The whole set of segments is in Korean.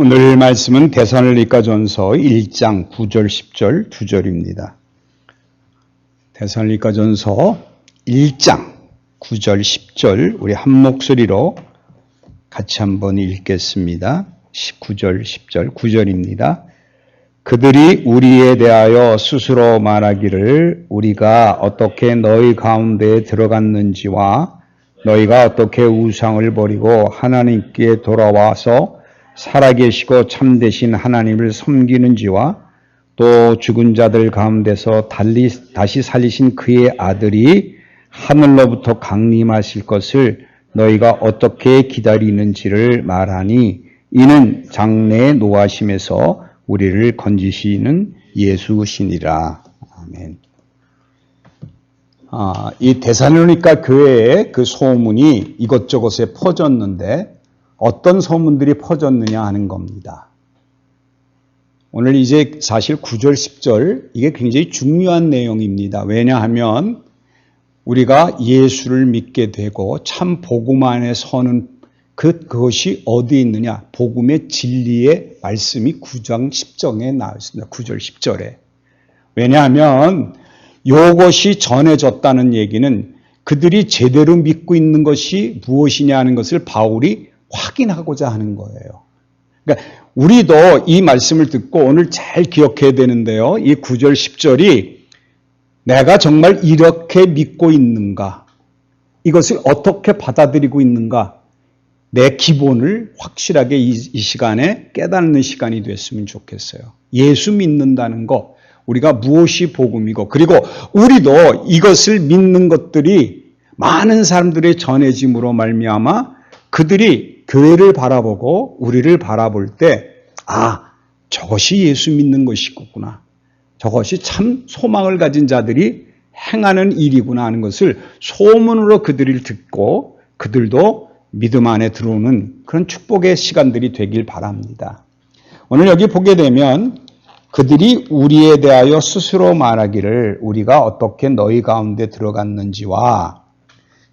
오늘 말씀은 데살로니가전서 1장 9절 10절 2절입니다. 데살로니가전서 1장 9절 10절 우리 한 목소리로 같이 한번 읽겠습니다. 9절 10절 9절입니다. 그들이 우리에 대하여 스스로 말하기를 우리가 어떻게 너희 가운데에 들어갔는지와 너희가 어떻게 우상을 버리고 하나님께 돌아와서 살아계시고 참되신 하나님을 섬기는지와 또 죽은 자들 가운데서 다시 살리신 그의 아들이 하늘로부터 강림하실 것을 너희가 어떻게 기다리는지를 말하니 이는 장래의 노하심에서 우리를 건지시는 예수시니라. 아멘. 이 데살로니가 교회의 그 소문이 이것저것에 퍼졌는데 어떤 소문들이 퍼졌느냐 하는 겁니다. 오늘 이제 사실 9절, 10절 이게 굉장히 중요한 내용입니다. 왜냐하면 우리가 예수를 믿게 되고 참 복음 안에 서는 그것이 어디에 있느냐? 복음의 진리의 말씀이 9장 10절에 나와 있습니다. 9절, 10절에. 왜냐하면 이것이 전해졌다는 얘기는 그들이 제대로 믿고 있는 것이 무엇이냐 하는 것을 바울이 확인하고자 하는 거예요. 그러니까 우리도 이 말씀을 듣고 오늘 잘 기억해야 되는데요. 이 9절, 10절이 내가 정말 이렇게 믿고 있는가? 이것을 어떻게 받아들이고 있는가? 내 기본을 확실하게 이 시간에 깨닫는 시간이 됐으면 좋겠어요. 예수 믿는다는 것, 우리가 무엇이 복음이고, 그리고 우리도 이것을 믿는 것들이 많은 사람들의 전해짐으로 말미암아 그들이 교회를 바라보고 우리를 바라볼 때, 저것이 예수 믿는 것이구나. 저것이 참 소망을 가진 자들이 행하는 일이구나 하는 것을 소문으로 그들을 듣고 그들도 믿음 안에 들어오는 그런 축복의 시간들이 되길 바랍니다. 오늘 여기 보게 되면 그들이 우리에 대하여 스스로 말하기를 우리가 어떻게 너희 가운데 들어갔는지와,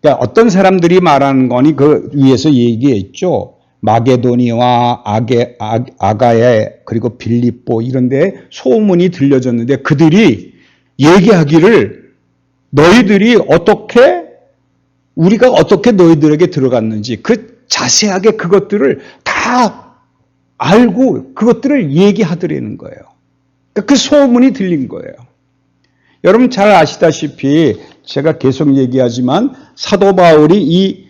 그러니까 어떤 사람들이 말하는 거니 그 위에서 얘기했죠. 마게도니와 아가야 그리고 빌립보 이런 데 소문이 들려졌는데 그들이 얘기하기를 우리가 어떻게 너희들에게 들어갔는지 그 자세하게 그것들을 다 알고 그것들을 얘기하더라는 거예요. 그러니까 그 소문이 들린 거예요. 여러분 잘 아시다시피 제가 계속 얘기하지만 사도 바울이 이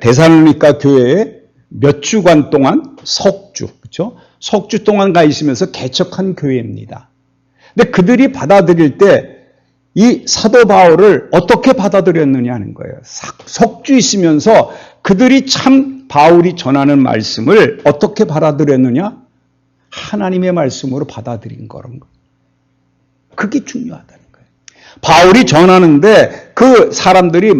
데살로니가 교회에 몇 주간 동안 그렇죠? 석주 동안 가 있으면서 개척한 교회입니다. 근데 그들이 받아들일 때 이 사도 바울을 어떻게 받아들였느냐 하는 거예요. 석주 있으면서 그들이 참 바울이 전하는 말씀을 어떻게 받아들였느냐? 하나님의 말씀으로 받아들인 거라는 거예요. 그게 중요하다는 거예요. 바울이 전하는데 그 사람들이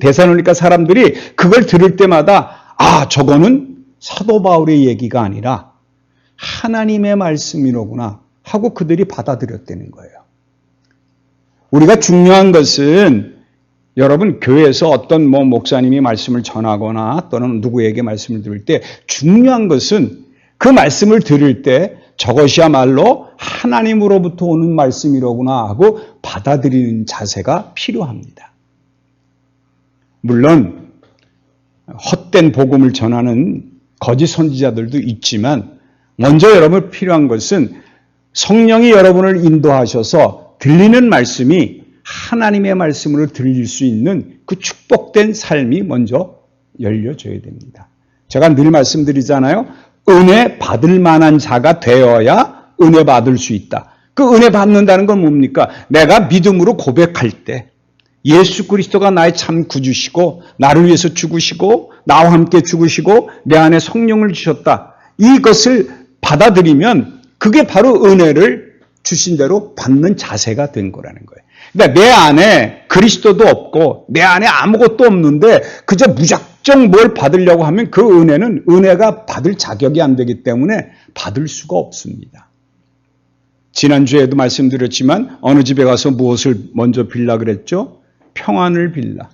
데살로니가 사람들이 그걸 들을 때마다 저거는 사도 바울의 얘기가 아니라 하나님의 말씀이로구나 하고 그들이 받아들였다는 거예요. 우리가 중요한 것은 여러분 교회에서 어떤 목사님이 말씀을 전하거나 또는 누구에게 말씀을 들을 때 중요한 것은 그 말씀을 들을 때 저것이야말로 하나님으로부터 오는 말씀이로구나 하고 받아들이는 자세가 필요합니다. 물론 헛된 복음을 전하는 거짓 선지자들도 있지만 먼저 여러분 필요한 것은 성령이 여러분을 인도하셔서 들리는 말씀이 하나님의 말씀으로 들릴 수 있는 그 축복된 삶이 먼저 열려져야 됩니다. 제가 늘 말씀드리잖아요. 은혜 받을 만한 자가 되어야 은혜 받을 수 있다. 그 은혜 받는다는 건 뭡니까? 내가 믿음으로 고백할 때 예수 그리스도가 나의 참 구주시고 나를 위해서 죽으시고 나와 함께 죽으시고 내 안에 성령을 주셨다. 이것을 받아들이면 그게 바로 은혜를 주신 대로 받는 자세가 된 거라는 거예요. 그러니까 내 안에 그리스도도 없고 내 안에 아무것도 없는데 그저 무작정 뭘 받으려고 하면 그 은혜는 은혜가 받을 자격이 안 되기 때문에 받을 수가 없습니다. 지난주에도 말씀드렸지만 어느 집에 가서 무엇을 먼저 빌라 그랬죠? 평안을 빌라.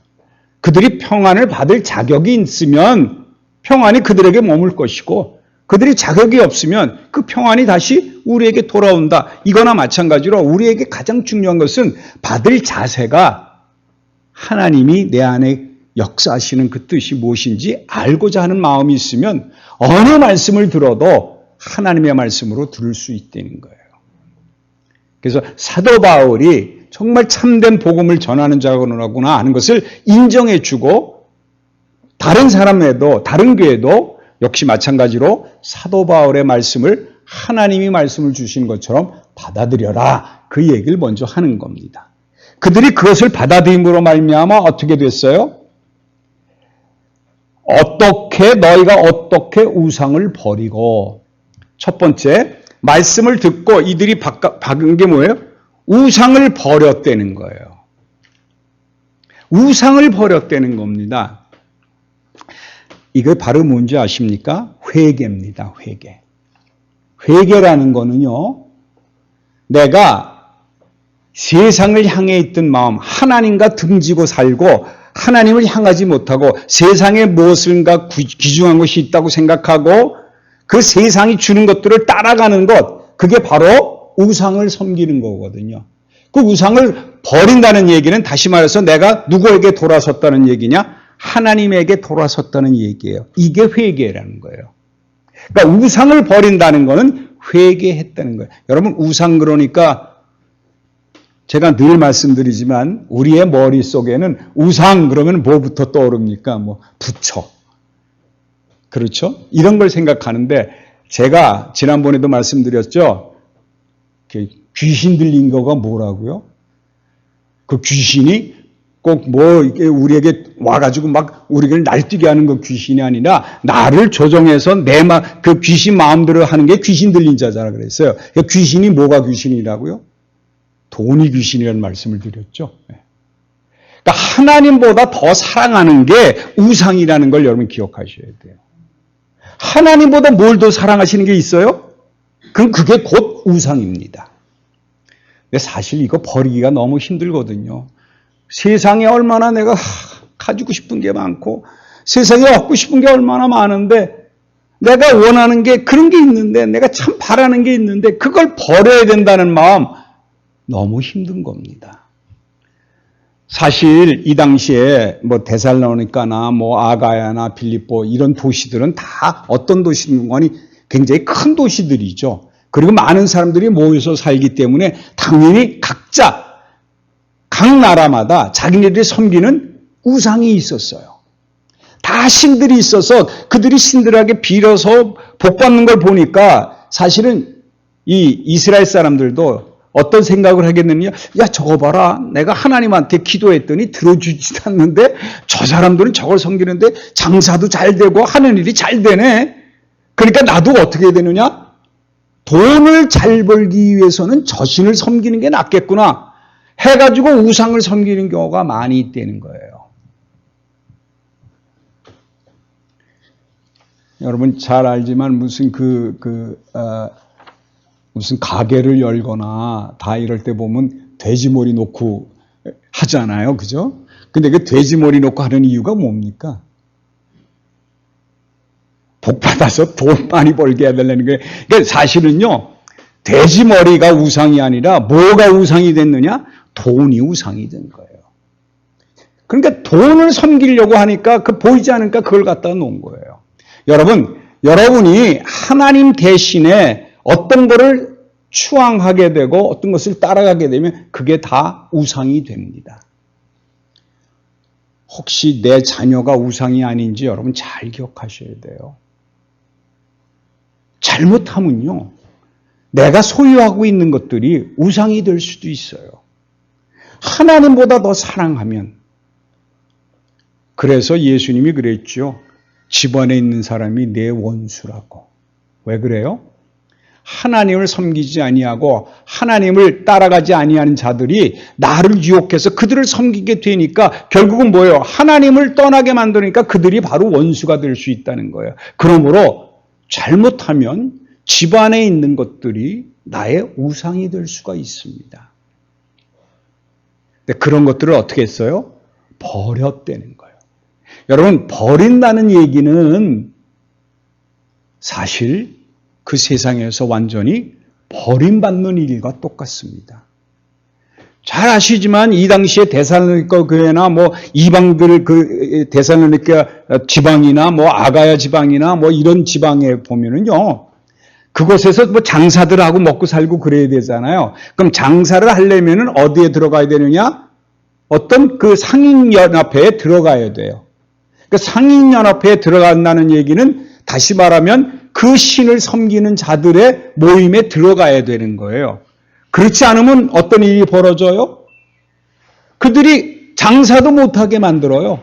그들이 평안을 받을 자격이 있으면 평안이 그들에게 머물 것이고 그들이 자격이 없으면 그 평안이 다시 우리에게 돌아온다. 이거나 마찬가지로 우리에게 가장 중요한 것은 받을 자세가 하나님이 내 안에 역사하시는 그 뜻이 무엇인지 알고자 하는 마음이 있으면 어느 말씀을 들어도 하나님의 말씀으로 들을 수 있다는 거예요. 그래서 사도 바울이 정말 참된 복음을 전하는 자구나 하는 것을 인정해주고 다른 사람에도 다른 교회도 역시 마찬가지로 사도 바울의 말씀을 하나님이 말씀을 주신 것처럼 받아들여라. 그 얘기를 먼저 하는 겁니다. 그들이 그것을 받아들임으로 말미암아 어떻게 됐어요? 너희가 어떻게 우상을 버리고, 첫 번째 말씀을 듣고 이들이 박은 게 뭐예요? 우상을 버렸다는 거예요. 우상을 버렸다는 겁니다. 이거 바로 뭔지 아십니까? 회개입니다. 회개. 회개라는 거는요, 내가 세상을 향해 있던 마음, 하나님과 등지고 살고 하나님을 향하지 못하고 세상에 무엇인가 귀중한 것이 있다고 생각하고 그 세상이 주는 것들을 따라가는 것, 그게 바로 우상을 섬기는 거거든요. 그 우상을 버린다는 얘기는 다시 말해서 내가 누구에게 돌아섰다는 얘기냐? 하나님에게 돌아섰다는 얘기예요. 이게 회개라는 거예요. 그러니까 우상을 버린다는 거는 회개했다는 거예요. 여러분, 우상 그러니까 제가 늘 말씀드리지만 우리의 머릿속에는 우상 그러면 뭐부터 떠오릅니까? 부처. 그렇죠? 이런 걸 생각하는데 제가 지난번에도 말씀드렸죠. 귀신 들린 거가 뭐라고요? 그 귀신이 꼭 우리에게 와가지고 막 우리를 날뛰게 하는 그 귀신이 아니라 나를 조정해서 그 귀신 마음대로 하는 게 귀신 들린 자잖아 그랬어요. 귀신이 뭐가 귀신이라고요? 돈이 귀신이라는 말씀을 드렸죠. 그러니까 하나님보다 더 사랑하는 게 우상이라는 걸 여러분 기억하셔야 돼요. 하나님보다 뭘 더 사랑하시는 게 있어요? 그럼 그게 곧 우상입니다. 근데 사실 이거 버리기가 너무 힘들거든요. 세상에 얼마나 내가 가지고 싶은 게 많고 세상에 얻고 싶은 게 얼마나 많은데 내가 원하는 게 그런 게 있는데 내가 참 바라는 게 있는데 그걸 버려야 된다는 마음 너무 힘든 겁니다. 사실 이 당시에 데살로니가나 아가야나 빌립보 이런 도시들은 다 어떤 도시든간이 굉장히 큰 도시들이죠. 그리고 많은 사람들이 모여서 살기 때문에 당연히 각자 각 나라마다 자기네들이 섬기는 우상이 있었어요. 다 신들이 있어서 그들이 신들에게 빌어서 복받는 걸 보니까 사실은 이 이스라엘 사람들도 어떤 생각을 하겠느냐? 야, 저거 봐라. 내가 하나님한테 기도했더니 들어주지도 않는데 저 사람들은 저걸 섬기는데 장사도 잘 되고 하는 일이 잘 되네. 그러니까 나도 어떻게 해야 되느냐? 돈을 잘 벌기 위해서는 저 신을 섬기는 게 낫겠구나 해가지고 우상을 섬기는 경우가 많이 있다는 거예요. 여러분 잘 알지만 무슨 무슨 가게를 열거나 다 이럴 때 보면 돼지머리 놓고 하잖아요. 그죠? 근데 그 돼지머리 놓고 하는 이유가 뭡니까? 복 받아서 돈 많이 벌게 해야 되려는 거예요. 그러니까 사실은요, 돼지머리가 우상이 아니라 뭐가 우상이 됐느냐? 돈이 우상이 된 거예요. 그러니까 돈을 섬기려고 하니까 보이지 않으니까 그걸 갖다 놓은 거예요. 여러분이 하나님 대신에 어떤 거를 추앙하게 되고 어떤 것을 따라가게 되면 그게 다 우상이 됩니다. 혹시 내 자녀가 우상이 아닌지 여러분 잘 기억하셔야 돼요. 잘못하면요, 내가 소유하고 있는 것들이 우상이 될 수도 있어요. 하나님보다 더 사랑하면. 그래서 예수님이 그랬죠. 집안에 있는 사람이 내 원수라고. 왜 그래요? 하나님을 섬기지 아니하고 하나님을 따라가지 아니하는 자들이 나를 유혹해서 그들을 섬기게 되니까 결국은 뭐예요? 하나님을 떠나게 만드니까 그들이 바로 원수가 될 수 있다는 거예요. 그러므로 잘못하면 집안에 있는 것들이 나의 우상이 될 수가 있습니다. 근데 그런 것들을 어떻게 했어요? 버렸다는 거예요. 여러분, 버린다는 얘기는 사실 그 세상에서 완전히 버림받는 일과 똑같습니다. 잘 아시지만 이 당시에 데살로니가 교회나 뭐 이방들 그 데살로니가 지방이나 뭐 아가야 지방이나 뭐 이런 지방에 보면은요, 그곳에서 뭐 장사들하고 먹고 살고 그래야 되잖아요. 그럼 장사를 하려면은 어디에 들어가야 되느냐? 어떤 그 상인연합회에 들어가야 돼요. 그 상인연합회에 들어간다는 얘기는 다시 말하면 그 신을 섬기는 자들의 모임에 들어가야 되는 거예요. 그렇지 않으면 어떤 일이 벌어져요? 그들이 장사도 못하게 만들어요.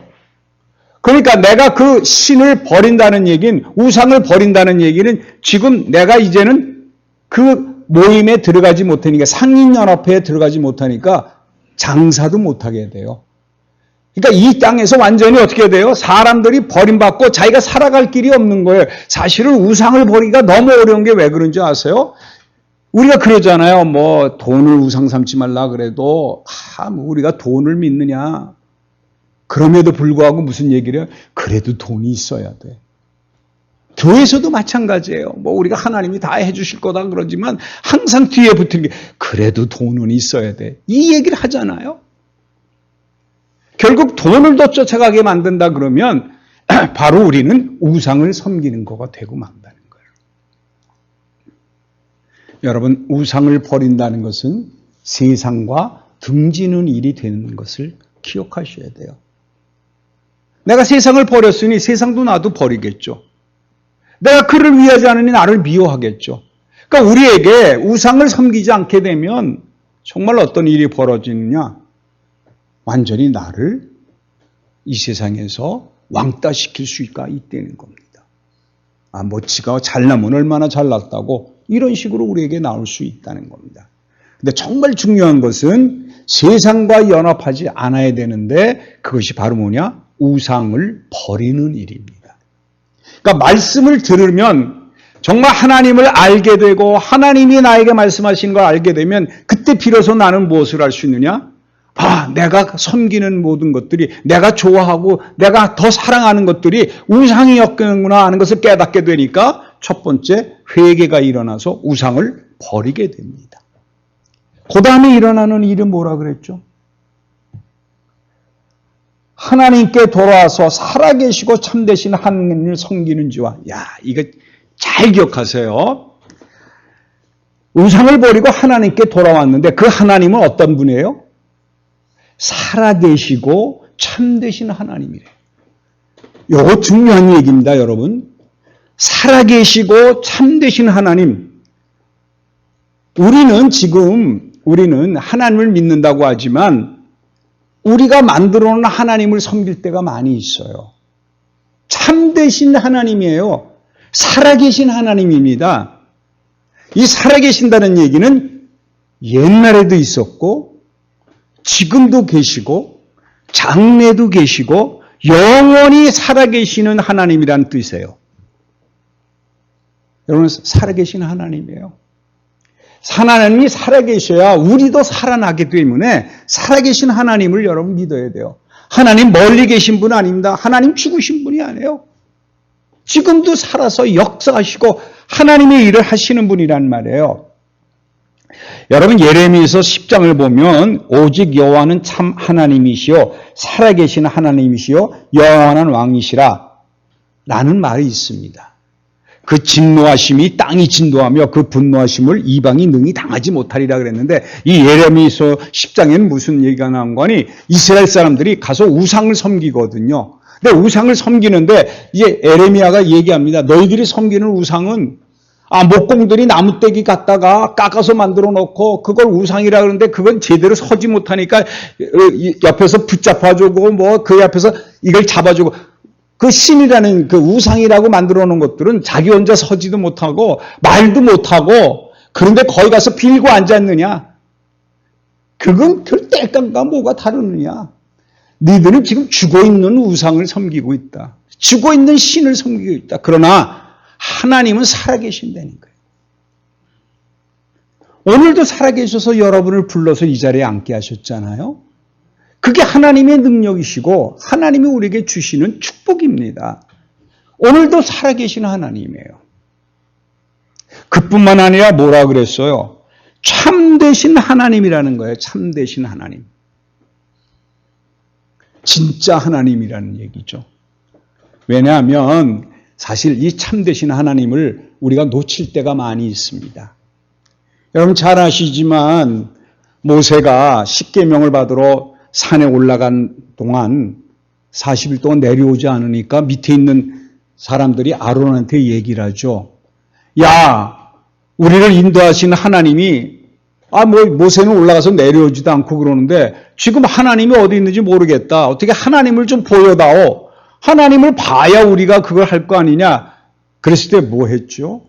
그러니까 내가 그 신을 버린다는 얘기는, 우상을 버린다는 얘기는 지금 내가 이제는 그 모임에 들어가지 못하니까, 상인연합회에 들어가지 못하니까 장사도 못하게 돼요. 그러니까 이 땅에서 완전히 어떻게 돼요? 사람들이 버림받고 자기가 살아갈 길이 없는 거예요. 사실은 우상을 버리기가 너무 어려운 게 왜 그런지 아세요? 우리가 그러잖아요. 뭐 돈을 우상 삼지 말라 그래도 뭐 우리가 돈을 믿느냐. 그럼에도 불구하고 무슨 얘기를 해요? 그래도 돈이 있어야 돼. 교회에서도 마찬가지예요. 뭐 우리가 하나님이 다 해주실 거다 그러지만 항상 뒤에 붙는 게 그래도 돈은 있어야 돼. 이 얘기를 하잖아요. 결국 돈을 더 쫓아가게 만든다 그러면 바로 우리는 우상을 섬기는 거가 되고 만다는 거예요. 여러분, 우상을 버린다는 것은 세상과 등지는 일이 되는 것을 기억하셔야 돼요. 내가 세상을 버렸으니 세상도 나도 버리겠죠. 내가 그를 위하지 않으니 나를 미워하겠죠. 그러니까 우리에게 우상을 섬기지 않게 되면 정말 어떤 일이 벌어지느냐? 완전히 나를 이 세상에서 왕따시킬 수가 있다는 겁니다. 뭐 지가 잘나면 얼마나 잘났다고 이런 식으로 우리에게 나올 수 있다는 겁니다. 근데 정말 중요한 것은 세상과 연합하지 않아야 되는데 그것이 바로 뭐냐? 우상을 버리는 일입니다. 그러니까 말씀을 들으면 정말 하나님을 알게 되고 하나님이 나에게 말씀하신 걸 알게 되면 그때 비로소 나는 무엇을 할 수 있느냐? 내가 섬기는 모든 것들이, 내가 좋아하고 내가 더 사랑하는 것들이 우상이었구나 하는 것을 깨닫게 되니까 첫 번째 회개가 일어나서 우상을 버리게 됩니다. 그 다음에 일어나는 일은 뭐라 그랬죠? 하나님께 돌아와서 살아계시고 참되신 하나님을 섬기는 지와, 이거 잘 기억하세요. 우상을 버리고 하나님께 돌아왔는데 그 하나님은 어떤 분이에요? 살아계시고 참되신 하나님이래요. 이거 중요한 얘기입니다, 여러분. 살아계시고 참되신 하나님. 우리는 하나님을 믿는다고 하지만 우리가 만들어 놓은 하나님을 섬길 때가 많이 있어요. 참되신 하나님이에요. 살아계신 하나님입니다. 이 살아계신다는 얘기는 옛날에도 있었고 지금도 계시고 장래도 계시고 영원히 살아계시는 하나님이라는 뜻이에요. 여러분, 살아계신 하나님이에요. 하나님이 살아계셔야 우리도 살아나기 때문에 살아계신 하나님을 여러분 믿어야 돼요. 하나님 멀리 계신 분 아닙니다. 하나님 죽으신 분이 아니에요. 지금도 살아서 역사하시고 하나님의 일을 하시는 분이란 말이에요. 여러분, 예레미야서 10장을 보면 오직 여호와는 참 하나님이시요 살아계신 하나님이시요 영원한 왕이시라 라는 말이 있습니다. 그 진노하심이 땅이 진노하며 그 분노하심을 이방이 능히 당하지 못하리라 그랬는데 이 예레미야서 10장에는 무슨 얘기가 나온 거니? 이스라엘 사람들이 가서 우상을 섬기거든요. 근데 우상을 섬기는데 이제 예레미야가 얘기합니다. 너희들이 섬기는 우상은 목공들이 나무떼기 갖다가 깎아서 만들어 놓고 그걸 우상이라 그러는데 그건 제대로 서지 못하니까 옆에서 붙잡아주고 뭐 그 옆에서 이걸 잡아주고 그 신이라는 그 우상이라고 만들어 놓은 것들은 자기 혼자 서지도 못하고 말도 못하고 그런데 거기 가서 빌고 앉았느냐? 그건 별 뗄감과 뭐가 다르느냐? 너희들은 지금 죽어있는 우상을 섬기고 있다. 죽어있는 신을 섬기고 있다. 그러나 하나님은 살아계신다는 거예요. 오늘도 살아계셔서 여러분을 불러서 이 자리에 앉게 하셨잖아요. 그게 하나님의 능력이시고 하나님이 우리에게 주시는 축복입니다. 오늘도 살아계신 하나님이에요. 그뿐만 아니라 뭐라 그랬어요? 참되신 하나님이라는 거예요. 참되신 하나님. 진짜 하나님이라는 얘기죠. 왜냐하면 사실 이 참되신 하나님을 우리가 놓칠 때가 많이 있습니다. 여러분 잘 아시지만 모세가 십계명을 받으러 산에 올라간 동안 40일 동안 내려오지 않으니까 밑에 있는 사람들이 아론한테 얘기를 하죠. 야, 우리를 인도하시는 하나님이 모세는 올라가서 내려오지도 않고 그러는데 지금 하나님이 어디 있는지 모르겠다. 어떻게 하나님을 좀 보여다오. 하나님을 봐야 우리가 그걸 할 거 아니냐. 그랬을 때 뭐 했죠?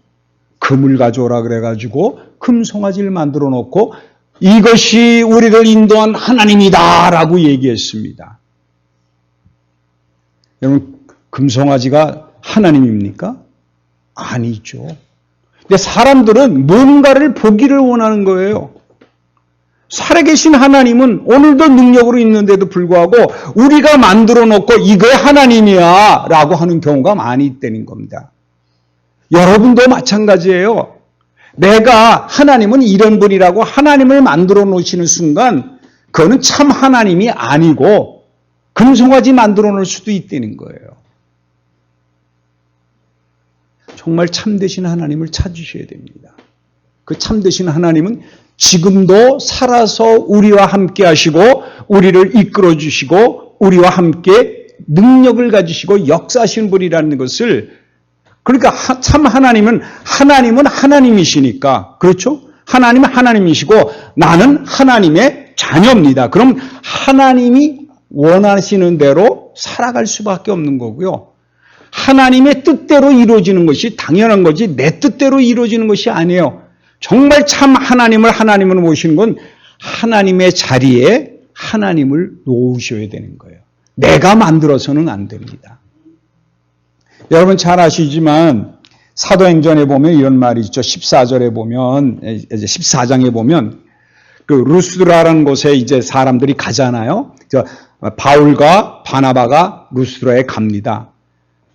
금을 가져오라 그래가지고 금송아지를 만들어 놓고 이것이 우리를 인도한 하나님이다라고 얘기했습니다. 여러분, 금송아지가 하나님입니까? 아니죠. 근데 사람들은 뭔가를 보기를 원하는 거예요. 살아계신 하나님은 오늘도 능력으로 있는데도 불구하고 우리가 만들어 놓고 이거 하나님이야 라고 하는 경우가 많이 있다는 겁니다. 여러분도 마찬가지예요. 내가 하나님은 이런 분이라고 하나님을 만들어 놓으시는 순간 그거는 참 하나님이 아니고 금송아지 만들어 놓을 수도 있다는 거예요. 정말 참되신 하나님을 찾으셔야 됩니다. 그 참되신 하나님은 지금도 살아서 우리와 함께 하시고 우리를 이끌어 주시고 우리와 함께 능력을 가지시고 역사하시는 분이라는 것을, 그러니까 참 하나님은 하나님이시니까, 그렇죠? 하나님은 하나님이시고 나는 하나님의 자녀입니다. 그럼 하나님이 원하시는 대로 살아갈 수밖에 없는 거고요. 하나님의 뜻대로 이루어지는 것이 당연한 거지 내 뜻대로 이루어지는 것이 아니에요. 정말 참 하나님을 모시는 건 하나님의 자리에 하나님을 놓으셔야 되는 거예요. 내가 만들어서는 안 됩니다. 여러분 잘 아시지만 사도행전에 보면 이런 말이 있죠. 14절에 보면, 이제 14장에 보면 그 루스드라라는 곳에 이제 사람들이 가잖아요. 바울과 바나바가 루스드라에 갑니다.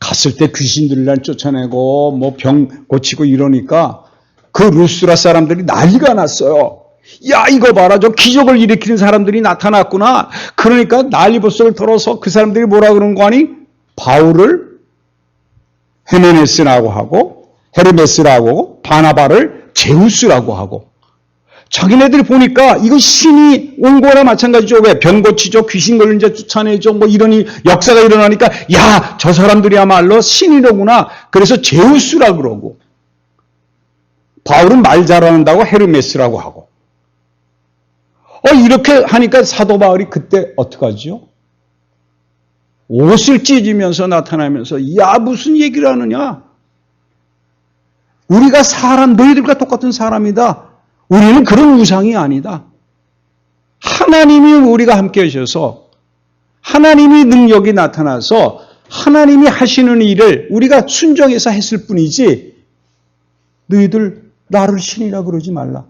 갔을 때 귀신들을 쫓아내고 뭐 병 고치고 이러니까 그 루스드라 사람들이 난리가 났어요. 야, 이거 봐라, 저 기적을 일으키는 사람들이 나타났구나. 그러니까 난리버섯을 털어서 그 사람들이 뭐라 그런 거 아니? 바울을 헤메네스라고 하고 헤르메스라고 하고 바나바를 제우스라고 하고, 자기네들이 보니까 이거 신이 온 거나 마찬가지죠. 왜? 병 고치죠, 귀신 걸린 자 쫓아내죠, 뭐 이런 역사가 일어나니까 야, 저 사람들이야말로 신이로구나. 그래서 제우스라고 그러고, 바울은 말 잘한다고 헤르메스라고 하고. 이렇게 하니까 사도 바울이 그때 어떡하죠? 옷을 찢으면서 나타나면서 야, 무슨 얘기를 하느냐? 우리가 너희들과 똑같은 사람이다. 우리는 그런 우상이 아니다. 하나님이 우리가 함께 하셔서 하나님이 능력이 나타나서 하나님이 하시는 일을 우리가 순종해서 했을 뿐이지 너희들 나를 신이라 그러지 말라.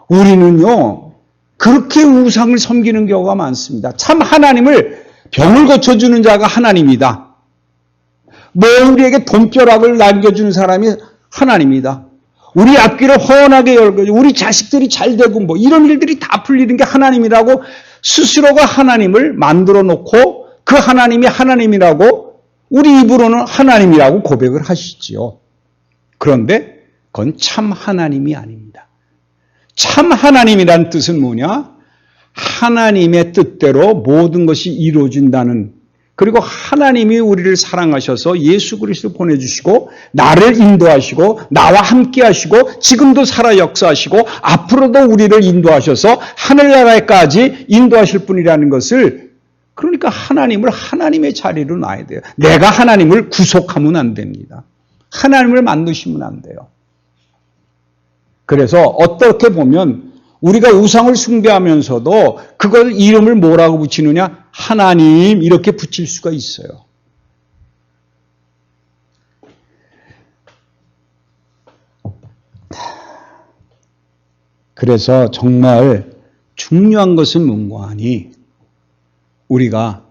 우리는요 그렇게 우상을 섬기는 경우가 많습니다. 참 하나님을 병을 고쳐주는 자가 하나님이다. 뭐 우리에게 돈벼락을 남겨주는 사람이 하나님이다. 우리 앞길을 훤하게 열고 우리 자식들이 잘 되고 뭐 이런 일들이 다 풀리는 게 하나님이라고 스스로가 하나님을 만들어 놓고 그 하나님이 하나님이라고 우리 입으로는 하나님이라고 고백을 하시지요. 그런데 그건 참 하나님이 아닙니다. 참 하나님이란 뜻은 뭐냐? 하나님의 뜻대로 모든 것이 이루어진다는, 그리고 하나님이 우리를 사랑하셔서 예수 그리스도 보내주시고 나를 인도하시고 나와 함께 하시고 지금도 살아 역사하시고 앞으로도 우리를 인도하셔서 하늘나라에까지 인도하실 분이라는 것을, 그러니까 하나님을 하나님의 자리로 놔야 돼요. 내가 하나님을 구속하면 안 됩니다. 하나님을 만드시면 안 돼요. 그래서 어떻게 보면 우리가 우상을 숭배하면서도 그걸 이름을 뭐라고 붙이느냐? 하나님 이렇게 붙일 수가 있어요. 그래서 정말 중요한 것은 뭔가 하니 우리가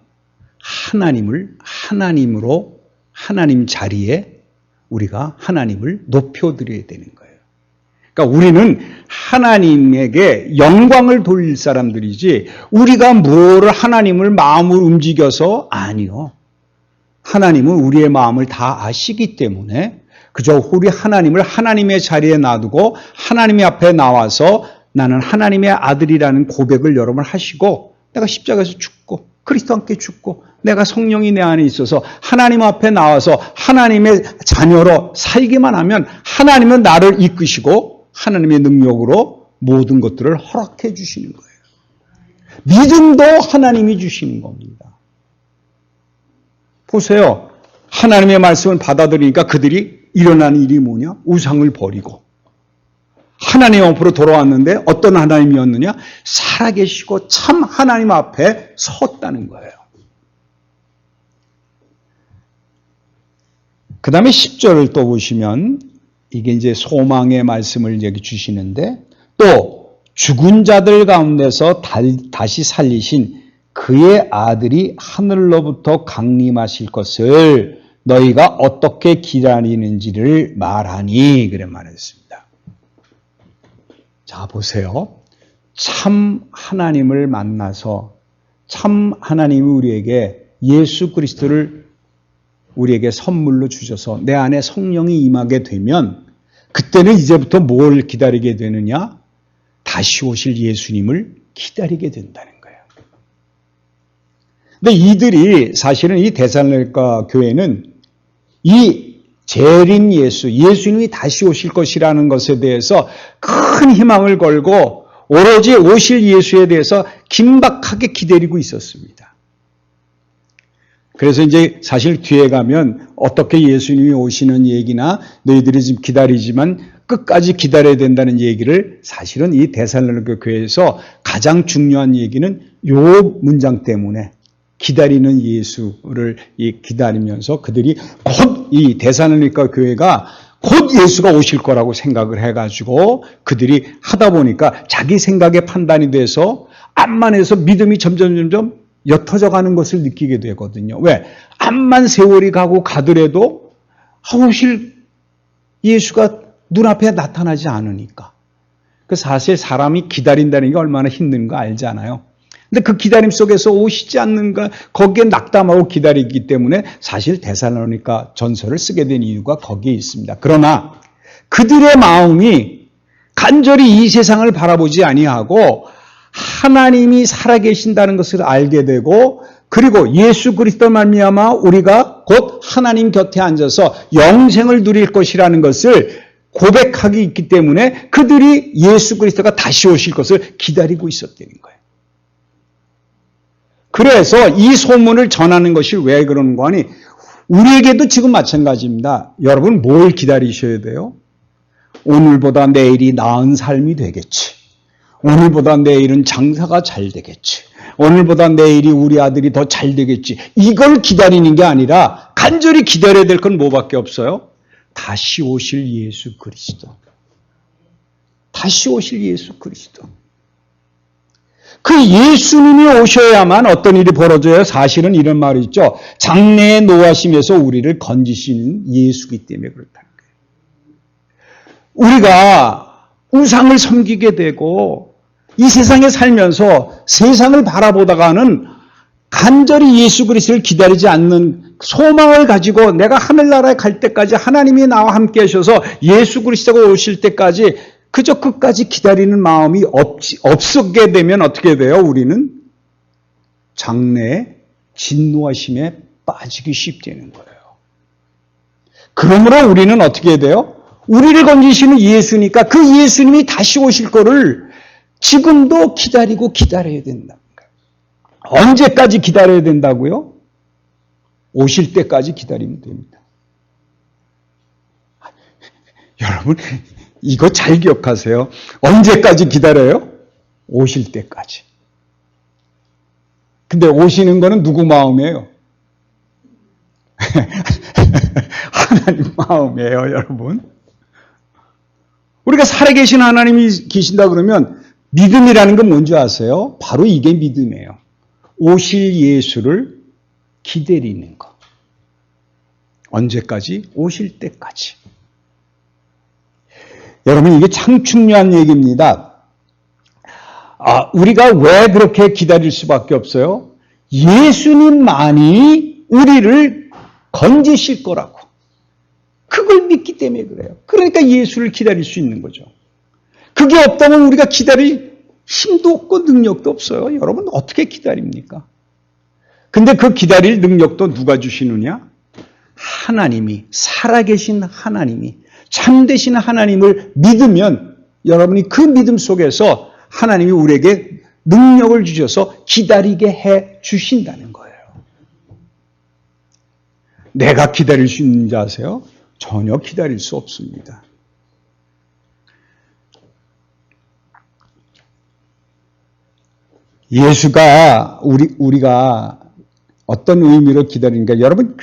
하나님을 하나님으로 하나님 자리에 우리가 하나님을 높여드려야 되는 거예요. 그러니까 우리는 하나님에게 영광을 돌릴 사람들이지 우리가 뭐를 하나님을 마음을 움직여서 아니요. 하나님은 우리의 마음을 다 아시기 때문에 그저 우리 하나님을 하나님의 자리에 놔두고 하나님의 앞에 나와서 나는 하나님의 아들이라는 고백을 여러분 하시고 내가 십자가에서 죽고 그리스도와 함께 죽고 내가 성령이 내 안에 있어서 하나님 앞에 나와서 하나님의 자녀로 살기만 하면 하나님은 나를 이끄시고 하나님의 능력으로 모든 것들을 허락해 주시는 거예요. 믿음도 하나님이 주시는 겁니다. 보세요. 하나님의 말씀을 받아들이니까 그들이 일어나는 일이 뭐냐? 우상을 버리고 하나님 앞으로 돌아왔는데 어떤 하나님이었느냐? 살아계시고 참 하나님 앞에 섰다는 거예요. 그 다음에 10절을 또 보시면 이게 이제 소망의 말씀을 여기 주시는데 또 죽은 자들 가운데서 다시 살리신 그의 아들이 하늘로부터 강림하실 것을 너희가 어떻게 기다리는지를 말하니 그래 말했습니다. 자 보세요. 참 하나님을 만나서 참 하나님이 우리에게 예수 그리스도를 우리에게 선물로 주셔서 내 안에 성령이 임하게 되면 그때는 이제부터 뭘 기다리게 되느냐? 다시 오실 예수님을 기다리게 된다는 거예요. 근데 이들이 사실은 이 데살로니가 교회는 이 재림 예수님이 다시 오실 것이라는 것에 대해서 큰 희망을 걸고 오로지 오실 예수에 대해서 긴박하게 기다리고 있었습니다. 그래서 이제 사실 뒤에 가면 어떻게 예수님이 오시는 얘기나 너희들이 지금 기다리지만 끝까지 기다려야 된다는 얘기를 사실은 이 데살로니가 교회에서 가장 중요한 얘기는 요 문장 때문에 기다리는 예수를 기다리면서 그들이 곧 이 데살로니가 교회가 곧 예수가 오실 거라고 생각을 해가지고 그들이 하다 보니까 자기 생각의 판단이 돼서 암만해서 믿음이 점점 옅어져 가는 것을 느끼게 되거든요. 왜? 암만 세월이 가고 가더라도 오실 예수가 눈앞에 나타나지 않으니까. 그 사실 사람이 기다린다는 게 얼마나 힘든가 알잖아요. 근데 그 기다림 속에서 오시지 않는가 거기에 낙담하고 기다리기 때문에 사실 데살로니가 전서를 쓰게 된 이유가 거기에 있습니다. 그러나 그들의 마음이 간절히 이 세상을 바라보지 아니하고 하나님이 살아계신다는 것을 알게 되고 그리고 예수 그리스도 말미암아 우리가 곧 하나님 곁에 앉아서 영생을 누릴 것이라는 것을 고백하기 있기 때문에 그들이 예수 그리스도가 다시 오실 것을 기다리고 있었다는 거예요. 그래서 이 소문을 전하는 것이 왜 그러는 거 아니? 우리에게도 지금 마찬가지입니다. 여러분 뭘 기다리셔야 돼요? 오늘보다 내일이 나은 삶이 되겠지. 오늘보다 내일은 장사가 잘 되겠지. 오늘보다 내일이 우리 아들이 더 잘 되겠지. 이걸 기다리는 게 아니라 간절히 기다려야 될 건 뭐밖에 없어요? 다시 오실 예수 그리스도. 다시 오실 예수 그리스도. 그 예수님이 오셔야만 어떤 일이 벌어져요? 사실은 이런 말이 있죠. 장래의 노하심에서 우리를 건지시는 예수기 때문에 그렇다는 거예요. 우리가 우상을 섬기게 되고 이 세상에 살면서 세상을 바라보다가는 간절히 예수 그리스도를 기다리지 않는 소망을 가지고 내가 하늘나라에 갈 때까지 하나님이 나와 함께 하셔서 예수 그리스도가 오실 때까지 그저 끝까지 기다리는 마음이 없게 되면 어떻게 돼요? 우리는 장래의 진노하심에 빠지기 쉽다는 거예요. 그러므로 우리는 어떻게 해야 돼요? 우리를 건지시는 예수니까 그 예수님이 다시 오실 거를 지금도 기다리고 기다려야 된다. 언제까지 기다려야 된다고요? 오실 때까지 기다리면 됩니다. 여러분 이거 잘 기억하세요. 언제까지 기다려요? 오실 때까지. 근데 오시는 거는 누구 마음이에요? 하나님 마음이에요, 여러분. 우리가 살아계신 하나님이 계신다 그러면 믿음이라는 건 뭔지 아세요? 바로 이게 믿음이에요. 오실 예수를 기다리는 것. 언제까지? 오실 때까지. 여러분, 이게 참 중요한 얘기입니다. 우리가 왜 그렇게 기다릴 수밖에 없어요? 예수님만이 우리를 건지실 거라고. 그걸 믿기 때문에 그래요. 그러니까 예수를 기다릴 수 있는 거죠. 그게 없다면 우리가 기다릴 힘도 없고 능력도 없어요. 여러분, 어떻게 기다립니까? 근데 그 기다릴 능력도 누가 주시느냐? 하나님이, 살아계신 하나님이, 참되신 하나님을 믿으면 여러분이 그 믿음 속에서 하나님이 우리에게 능력을 주셔서 기다리게 해 주신다는 거예요. 내가 기다릴 수 있는지 아세요? 전혀 기다릴 수 없습니다. 예수가 우리가 어떤 의미로 기다리는가? 여러분,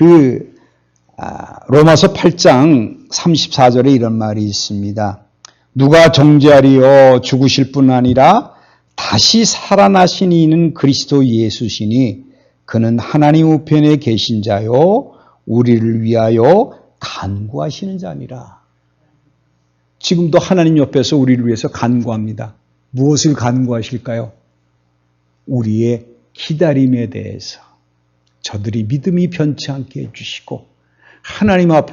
로마서 8장 34절에 이런 말이 있습니다. 누가 정죄하리요? 죽으실 뿐 아니라 다시 살아나신 이는 그리스도 예수시니 그는 하나님 우편에 계신 자요 우리를 위하여 간구하시는 자니라. 지금도 하나님 옆에서 우리를 위해서 간구합니다. 무엇을 간구하실까요? 우리의 기다림에 대해서 저들이 믿음이 변치 않게 해주시고 하나님 앞에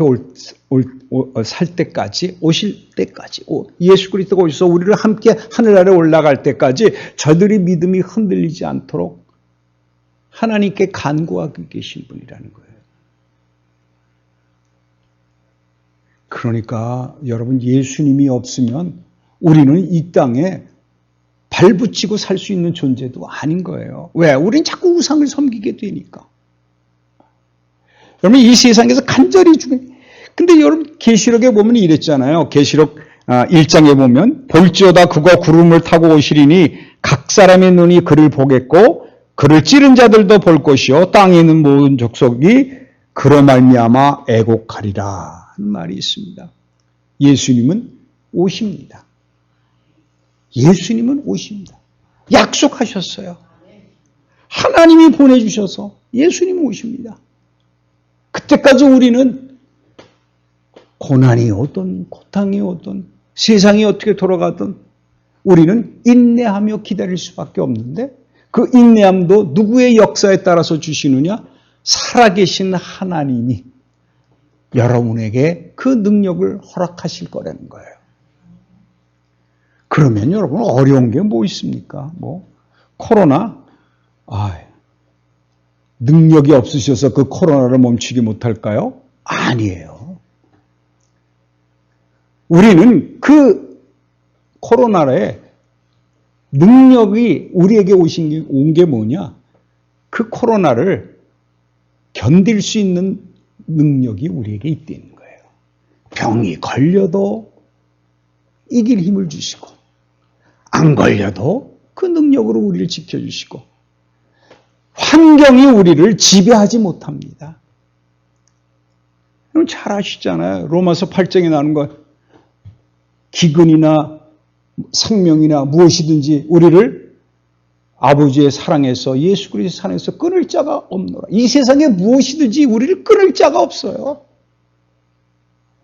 살 때까지, 오실 때까지, 예수 그리스도가 오셔서 우리를 함께 하늘나라에 올라갈 때까지 저들이 믿음이 흔들리지 않도록 하나님께 간구하고 계신 분이라는 거예요. 그러니까 여러분, 예수님이 없으면 우리는 이 땅에 발붙이고 살 수 있는 존재도 아닌 거예요. 왜? 우리는 자꾸 우상을 섬기게 되니까. 여러분, 이 세상에서 간절히 근데 여러분, 계시록에 보면 이랬잖아요. 계시록 1장에 보면 볼지어다 그가 구름을 타고 오시리니 각 사람의 눈이 그를 보겠고 그를 찌른 자들도 볼 것이요 땅에 있는 모든 족속이 그로 말미암아 애곡하리라 하는 말이 있습니다. 예수님은 오십니다. 예수님은 오십니다. 약속하셨어요. 하나님이 보내주셔서 예수님은 오십니다. 그때까지 우리는 고난이 오든 고통이 오든 세상이 어떻게 돌아가든 우리는 인내하며 기다릴 수밖에 없는데 그 인내함도 누구의 역사에 따라서 주시느냐? 살아계신 하나님이 여러분에게 그 능력을 허락하실 거라는 거예요. 그러면 여러분, 어려운 게 뭐 있습니까? 코로나? 능력이 없으셔서 그 코로나를 멈추지 못할까요? 아니에요. 우리는 그 코로나에 능력이 우리에게 온 게 뭐냐? 그 코로나를 견딜 수 있는 능력이 우리에게 있다는 거예요. 병이 걸려도 이길 힘을 주시고 안 걸려도 그 능력으로 우리를 지켜주시고 환경이 우리를 지배하지 못합니다. 잘 아시잖아요. 로마서 8장에 나오는 거 기근이나 생명이나 무엇이든지 우리를 아버지의 사랑에서 예수 그리스도의 사랑에서 끊을 자가 없노라. 이 세상에 무엇이든지 우리를 끊을 자가 없어요.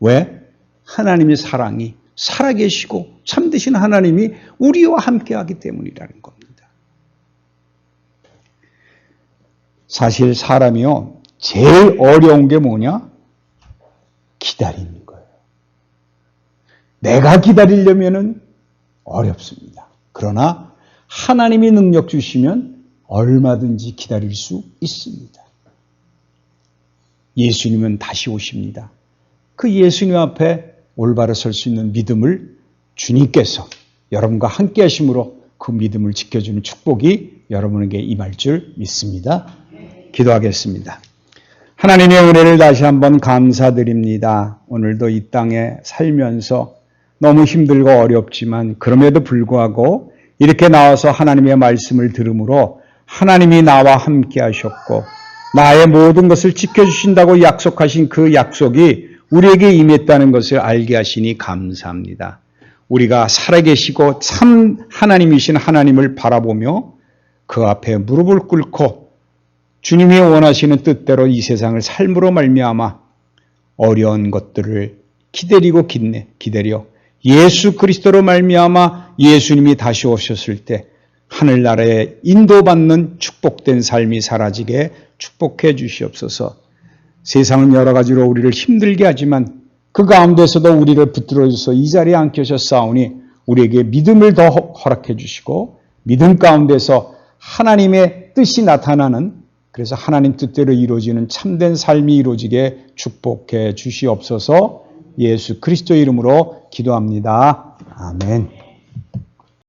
왜? 하나님의 사랑이 살아계시고 참되신 하나님이 우리와 함께하기 때문이라는 겁니다. 사실 사람이요, 제일 어려운 게 뭐냐? 기다리는 거예요. 내가 기다리려면은 어렵습니다. 그러나 하나님이 능력 주시면 얼마든지 기다릴 수 있습니다. 예수님은 다시 오십니다. 그 예수님 앞에 올바로 설 수 있는 믿음을 주님께서 여러분과 함께 하심으로 그 믿음을 지켜주는 축복이 여러분에게 임할 줄 믿습니다. 기도하겠습니다. 하나님의 은혜를 다시 한번 감사드립니다. 오늘도 이 땅에 살면서 너무 힘들고 어렵지만 그럼에도 불구하고 이렇게 나와서 하나님의 말씀을 들음으로 하나님이 나와 함께 하셨고 나의 모든 것을 지켜주신다고 약속하신 그 약속이 우리에게 임했다는 것을 알게 하시니 감사합니다. 우리가 살아계시고 참 하나님이신 하나님을 바라보며 그 앞에 무릎을 꿇고 주님이 원하시는 뜻대로 이 세상을 삶으로 말미암아 어려운 것들을 기다려 예수 그리스도로 말미암아 예수님이 다시 오셨을 때 하늘나라에 인도받는 축복된 삶이 사라지게 축복해 주시옵소서. 세상은 여러 가지로 우리를 힘들게 하지만 그 가운데서도 우리를 붙들어줘서 이 자리에 앉혀셨사오니 우리에게 믿음을 더 허락해 주시고 믿음 가운데서 하나님의 뜻이 나타나는, 그래서 하나님 뜻대로 이루어지는 참된 삶이 이루어지게 축복해 주시옵소서. 예수 그리스도 이름으로 기도합니다. 아멘.